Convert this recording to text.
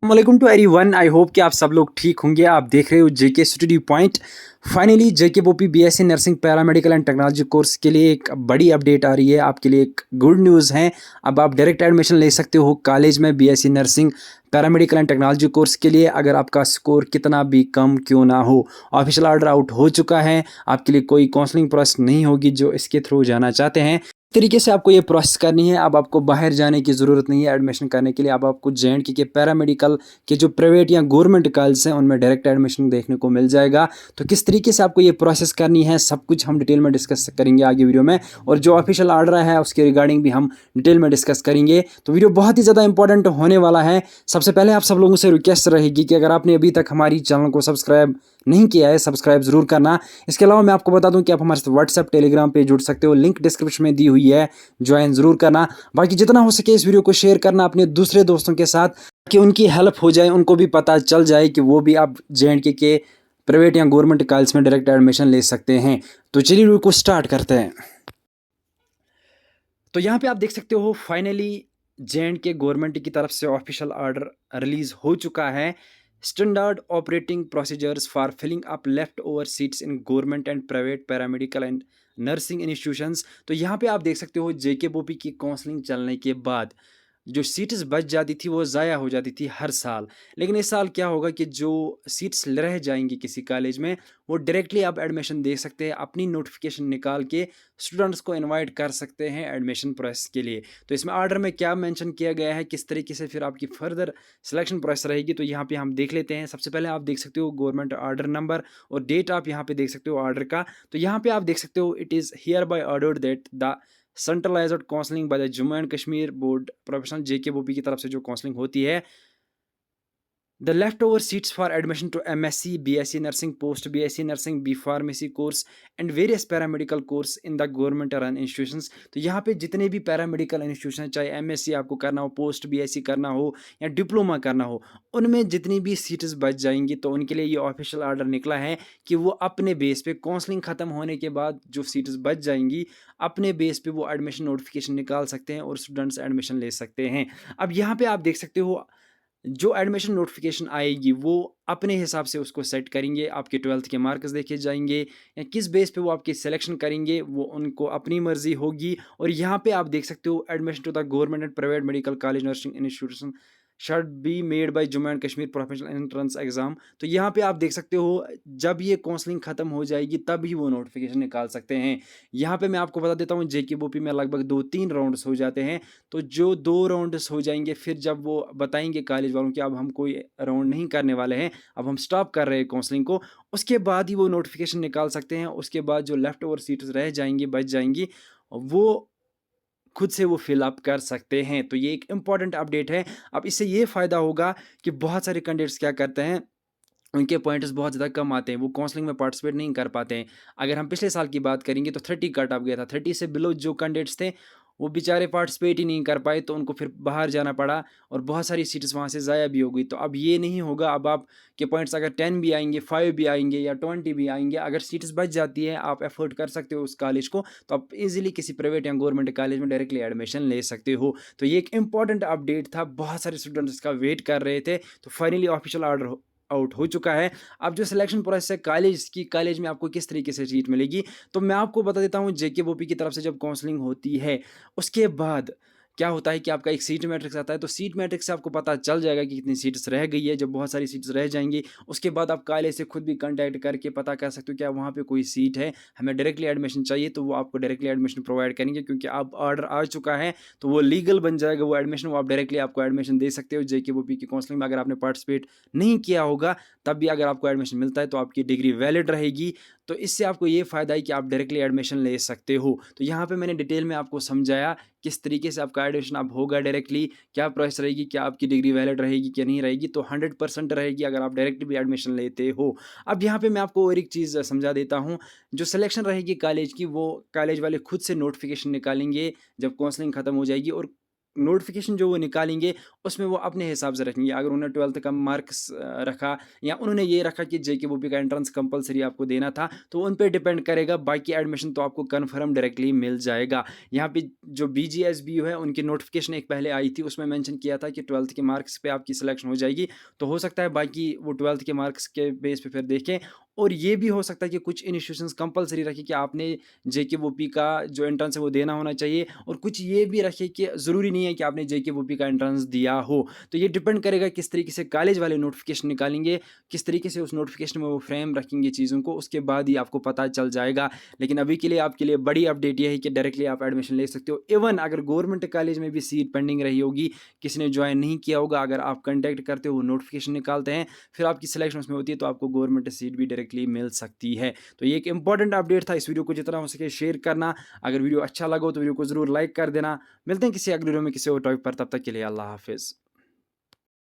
वालेकुम to everyone. I hope कि आप सब लोग ठीक होंगे। आप देख रहे हो जेके study point. Finally JK Bopi BSc nursing paramedical and technology course के लिए एक बड़ी अपडेट आ रही है। आपके लिए एक गुड न्यूज़ है। अब आप डायरेक्ट एडमिशन ले सकते हो कॉलेज में BSc nursing paramedical and technology course के लिए, अगर आपका स्कोर कितना भी कम क्यों ना हो। ऑफिशियल ऑर्डर आउट हो चुका है। आपके लिए कोई काउंसलिंग प्रोसेस नहीं होगी जो इसके थ्रू जाना चाहते हैं। तरीके से आपको ये प्रोसेस करनी है। अब आपको बाहर जाने की ज़रूरत नहीं है एडमिशन करने के लिए। अब आपको जेएंडके के पैरामेडिकल के जो प्राइवेट या गवर्नमेंट कॉलेज हैं उनमें डायरेक्ट एडमिशन देखने को मिल जाएगा। तो किस तरीके से आपको ये प्रोसेस करनी है सब कुछ हम डिटेल में डिस्कस करेंगे आगे वीडियो में, और जो ऑफिशियल ऑर्डर है उसके रिगार्डिंग भी हम डिटेल में डिस्कस करेंगे। तो वीडियो बहुत ही ज़्यादा इंपॉर्टेंट होने वाला है। सबसे पहले आप सब लोगों से रिक्वेस्ट रहेगी कि अगर आपने अभी तक हमारी चैनल को सब्सक्राइब नहीं किया है, सब्सक्राइब जरूर करना। इसके अलावा मैं आपको बता दूं कि आप हमारे साथ व्हाट्सएप टेलीग्राम पे जुड़ सकते हो, लिंक डिस्क्रिप्शन में दी हुई है, ज्वाइन जरूर करना। बाकी जितना हो सके इस वीडियो को शेयर करना अपने दूसरे दोस्तों के साथ, कि उनकी हेल्प हो जाए, उनको भी पता चल जाए कि वो भी आप जेएंडके के प्राइवेट या गवर्नमेंट कॉलेज में डायरेक्ट एडमिशन ले सकते हैं। तो चलिए वीडियो को स्टार्ट करते हैं। तो यहाँ पे आप देख सकते हो फाइनली जेएंडके गवर्नमेंट की तरफ से ऑफिशियल ऑर्डर रिलीज हो चुका है। Standard operating procedures for filling up left over seats in government and private paramedical and nursing institutions. तो यहाँ पे आप देख सकते हो जेके बोपी की काउंसलिंग चलने के बाद जो सीट्स बच जाती थी वो ज़ाया हो जाती थी हर साल। लेकिन इस साल क्या होगा कि जो सीट्स रह जाएंगी किसी कॉलेज में, वो डायरेक्टली आप एडमिशन दे सकते हैं। अपनी नोटिफिकेशन निकाल के स्टूडेंट्स को इनवाइट कर सकते हैं एडमिशन प्रोसेस के लिए। तो इसमें ऑर्डर में क्या मेंशन किया गया है, किस तरीके से फिर आपकी फर्दर सिलेक्शन प्रोसेस रहेगी, तो यहाँ पे हम देख लेते हैं। सबसे पहले आप देख सकते हो गवर्नमेंट ऑर्डर नंबर और डेट आप यहाँ पे देख सकते हो ऑर्डर का। तो यहाँ पे आप देख सकते हो it is here by ordered that the centralised counselling by the Jammu and Kashmir board professional JK BOPEE की तरफ से जो काउंसलिंग होती है, the leftover seats for admission to MSc, BSc Nursing, Post BSc Nursing, B Pharmacy course and various paramedical course in the government run institutions। तो यहाँ पे जितने भी पैरामेडिकल इंस्टीट्यूशन, चाहे MSc आपको करना हो, पोस्ट BSc करना हो या डिप्लोमा करना हो, उनमें जितनी भी सीट्स बच जाएंगी तो उनके लिए ये ऑफिशियल ऑर्डर निकला है कि वो अपने बेस पे काउंसलिंग ख़त्म होने के बाद जो सीट्स बच जाएंगी अपने बेस पे वो एडमिशन नोटिफिकेशन निकाल सकते हैं और स्टूडेंट्स एडमिशन ले सकते हैं। अब यहाँ पे आप देख सकते हो जो एडमिशन नोटिफिकेशन आएगी वो अपने हिसाब से उसको सेट करेंगे। आपके 12th के मार्क्स देखे जाएंगे या किस बेस पे वो आपकी सिलेक्शन करेंगे वो उनको अपनी मर्जी होगी। और यहाँ पे आप देख सकते हो admission to the government and private medical college nursing institution should be made by Jammu and Kashmir professional entrance exam. तो यहाँ पे आप देख सकते हो जब ये काउंसलिंग खत्म हो जाएगी तब ही वो नोटिफिकेशन निकाल सकते हैं। यहाँ पे मैं आपको बता देता हूँ जेके बोपी में लगभग 2-3 राउंड्स हो जाते हैं। तो जो 2 राउंड्स हो जाएंगे फिर जब वो बताएंगे कॉलेज वालों कि अब हम कोई राउंड नहीं करने वाले हैं, अब हम स्टॉप कर रहे हैं काउंसलिंग को, उसके बाद ही वो नोटिफिकेशन निकाल सकते हैं। उसके बाद जो लेफ्ट ओवर सीट्स रह जाएंगी, बच जाएंगी, वो खुद से वो फिल अप कर सकते हैं। तो ये एक इम्पॉर्टेंट अपडेट है। अब इससे ये फ़ायदा होगा कि बहुत सारे कैंडिडेट्स क्या करते हैं, उनके पॉइंट्स बहुत ज़्यादा कम आते हैं, वो काउंसलिंग में पार्टिसिपेट नहीं कर पाते हैं। अगर हम पिछले साल की बात करेंगे तो 30 कट ऑफ गया था। 30 से बिलो जो कैंडिडेट्स थे वो बेचारे पार्टिसिपेट ही नहीं कर पाए, तो उनको फिर बाहर जाना पड़ा और बहुत सारी सीट्स वहाँ से ज़ाया भी हो गई। तो अब ये नहीं होगा। अब आपके पॉइंट्स अगर 10 भी आएंगे, 5 भी आएंगे या 20 भी आएंगे, अगर सीट्स बच जाती है आप एफोर्ड कर सकते हो उस कॉलेज को, तो आप इजीली किसी प्राइवेट या गवर्नमेंट कॉलेज में डायरेक्टली एडमिशन ले सकते हो। तो ये एक इंपॉर्टेंट अपडेट था, बहुत सारे स्टूडेंट्स इसका वेट कर रहे थे। तो फाइनली ऑफिशियल ऑर्डर आउट हो चुका है। अब जो सिलेक्शन प्रोसेस है कॉलेज की, कॉलेज में आपको किस तरीके से सीट मिलेगी, तो मैं आपको बता देता हूँ। जेके बोपी की तरफ से जब काउंसलिंग होती है उसके बाद क्या होता है कि आपका एक सीट मैट्रिक्स आता है। तो सीट मैट्रिक्स से आपको पता चल जाएगा कि कितनी सीट्स रह गई है। जब बहुत सारी सीट्स रह जाएंगी उसके बाद आप कॉलेज से खुद भी कांटेक्ट करके पता कर सकते हो क्या वहाँ पे कोई सीट है, हमें डायरेक्टली एडमिशन चाहिए, तो वो आपको डायरेक्टली एडमिशन प्रोवाइड करेंगे। क्योंकि अब ऑर्डर आ चुका है तो वो लीगल बन जाएगा वो एडमिशन, वो आप डायरेक्टली आपको एडमिशन दे सकते हो। जेके बोपी की काउंसलिंग में अगर आपने पार्टिसिपेट नहीं किया होगा तब भी अगर आपको एडमिशन मिलता है तो आपकी डिग्री वैलिड रहेगी। तो इससे आपको ये फ़ायदा है कि आप डायरेक्टली एडमिशन ले सकते हो। तो यहाँ पे मैंने डिटेल में आपको समझाया किस तरीके से आपका एडमिशन अब होगा डायरेक्टली, क्या प्रोसेस रहेगी, क्या आपकी डिग्री वैलिड रहेगी क्या नहीं रहेगी। तो 100% रहेगी अगर आप डायरेक्टली भी एडमिशन लेते हो। अब यहाँ पे मैं आपको और एक चीज़ समझा देता हूँ। जो सिलेक्शन रहेगी कॉलेज की, वो कॉलेज वाले खुद से नोटिफिकेशन निकालेंगे जब काउंसलिंग ख़त्म हो जाएगी, और नोटिफिकेशन जो वो निकालेंगे उसमें वो अपने हिसाब से रखेंगे। अगर उन्होंने 12th का मार्क्स रखा या उन्होंने ये रखा कि जेकेवीपी का एंट्रेंस कंपलसरी आपको देना था, तो उन पे डिपेंड करेगा। बाकी एडमिशन तो आपको कन्फर्म डायरेक्टली मिल जाएगा। यहाँ पे जो बीजीएसबीयू है उनकी नोटिफिकेशन एक पहले आई थी, उसमें मेंशन किया था कि 12th के मार्क्स पे आपकी सिलेक्शन हो जाएगी। तो हो सकता है बाकी वो 12th के मार्क्स के बेस पे फिर देखें। और ये भी हो सकता है कि कुछ इंस्टीट्यूशंस कंपलसरी रखें कि आपने जेकेवीपी का जो एंट्रेंस है वो देना होना चाहिए, और कुछ ये भी रखे कि ज़रूरी नहीं है कि आपने जेकेवीपी का एंट्रेंस दिया हो। तो ये डिपेंड करेगा किस तरीके से कॉलेज वाले नोटिफिकेशन निकालेंगे, किस तरीके से उस नोटिफिकेशन में वो फ्रेम रखेंगे चीज़ों को, उसके बाद ही आपको पता चल जाएगा। लेकिन अभी के लिए आपके लिए बड़ी अपडेट ये है कि डायरेक्टली आप एडमिशन ले सकते हो। इवन अगर गवर्नमेंट कॉलेज में भी सीट पेंडिंग रही होगी, किसी ने ज्वाइन नहीं किया होगा, अगर आप कंटेक्ट करते हो, वो नोटिफिकेशन निकालते हैं, फिर आपकी सिलेक्शन उसमें होती है, तो आपको गवर्नमेंट सीट भी डायरेक्टली मिल सकती है। तो ये एक इंपॉर्टेंट अपडेट था। इस वीडियो को जितना हो सके शेयर करना। अगर वीडियो अच्छा लगा हो तो वीडियो को ज़रूर लाइक कर देना। मिलते हैं किसी अगले वीडियो में किसी और टॉपिक पर, तब तक के लिए अल्लाह हाफिज़।